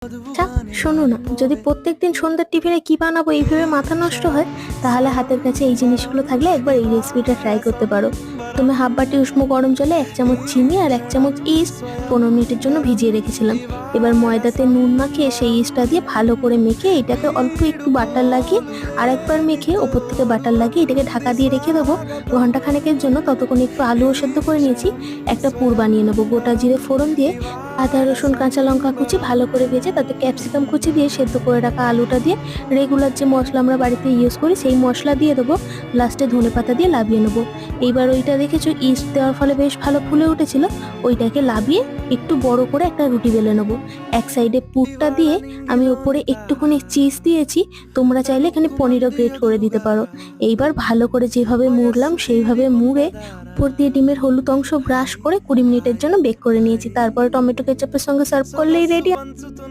আচ্ছা, শোনো না, যদি প্রত্যেকদিন সন্ধ্যার টিফিনে কি বানাবো এইভাবে মাথা নষ্ট হয়, তাহলে হাতের কাছে এই জিনিসগুলো থাকলে একবার এই রেসিপিটা ট্রাই করতে পারো। তুমি হাফ বাটি উষ্ণ গরম জলে 1 চামচ চিনি আর 1 চামচ ইস্ট 15 মিনিটের জন্য ভিজিয়ে রেখেছিলাম। এবার ময়দাতে নুন মাখিয়ে সেই ইস্টটা দিয়ে ভালো করে মেখে এটাকে অল্প একটু বাটার লাগিয়ে আর একবার মেখে ওপর থেকে বাটার লাগিয়ে এটাকে ঢাকা দিয়ে রেখে দেবো ঘন্টা খানেকের জন্য। ততক্ষণ একটু আলুও সেদ্ধ করে নিয়েছি। একটা পুর বানিয়ে নেবো, গোটা জিরে ফোড়ন দিয়ে আদা রসুন কাঁচা লঙ্কা কুচি ভালো করে ভেজে তাতে ক্যাপসিকাম কুচি দিয়ে সেদ্ধ করে রাখা আলুটা দিয়ে রেগুলার যে মশলা আমরা বাড়িতে ইউজ করি সেই মশলা দিয়ে দেবো। লাস্টে ধনেপাতা দিয়ে লাবিয়ে নেবো। এইবার ওইটা দেখেছো ইস্ট দেওয়ার ফলে বেশ ভালো ফুলে উঠেছিল। ওইটাকে লাবিয়ে একটু বড় করে একটা রুটি বেলে নেবো। এক সাইডে পুরটা দিয়ে আমি ওপরে একটুখানি চিজ দিয়েছি। তোমরা চাইলে এখানে পনিরও গ্রেট করে দিতে পারো। এইবার ভালো করে যেভাবে মুড়লাম সেইভাবে মুড়ে উপর দিয়ে ডিমের হলুদ অংশ ব্রাশ করে 20 মিনিটের জন্য বেক করে নিয়েছি। তারপর টমেটো কেচাপের সঙ্গে সার্ভ করলেই রেডি।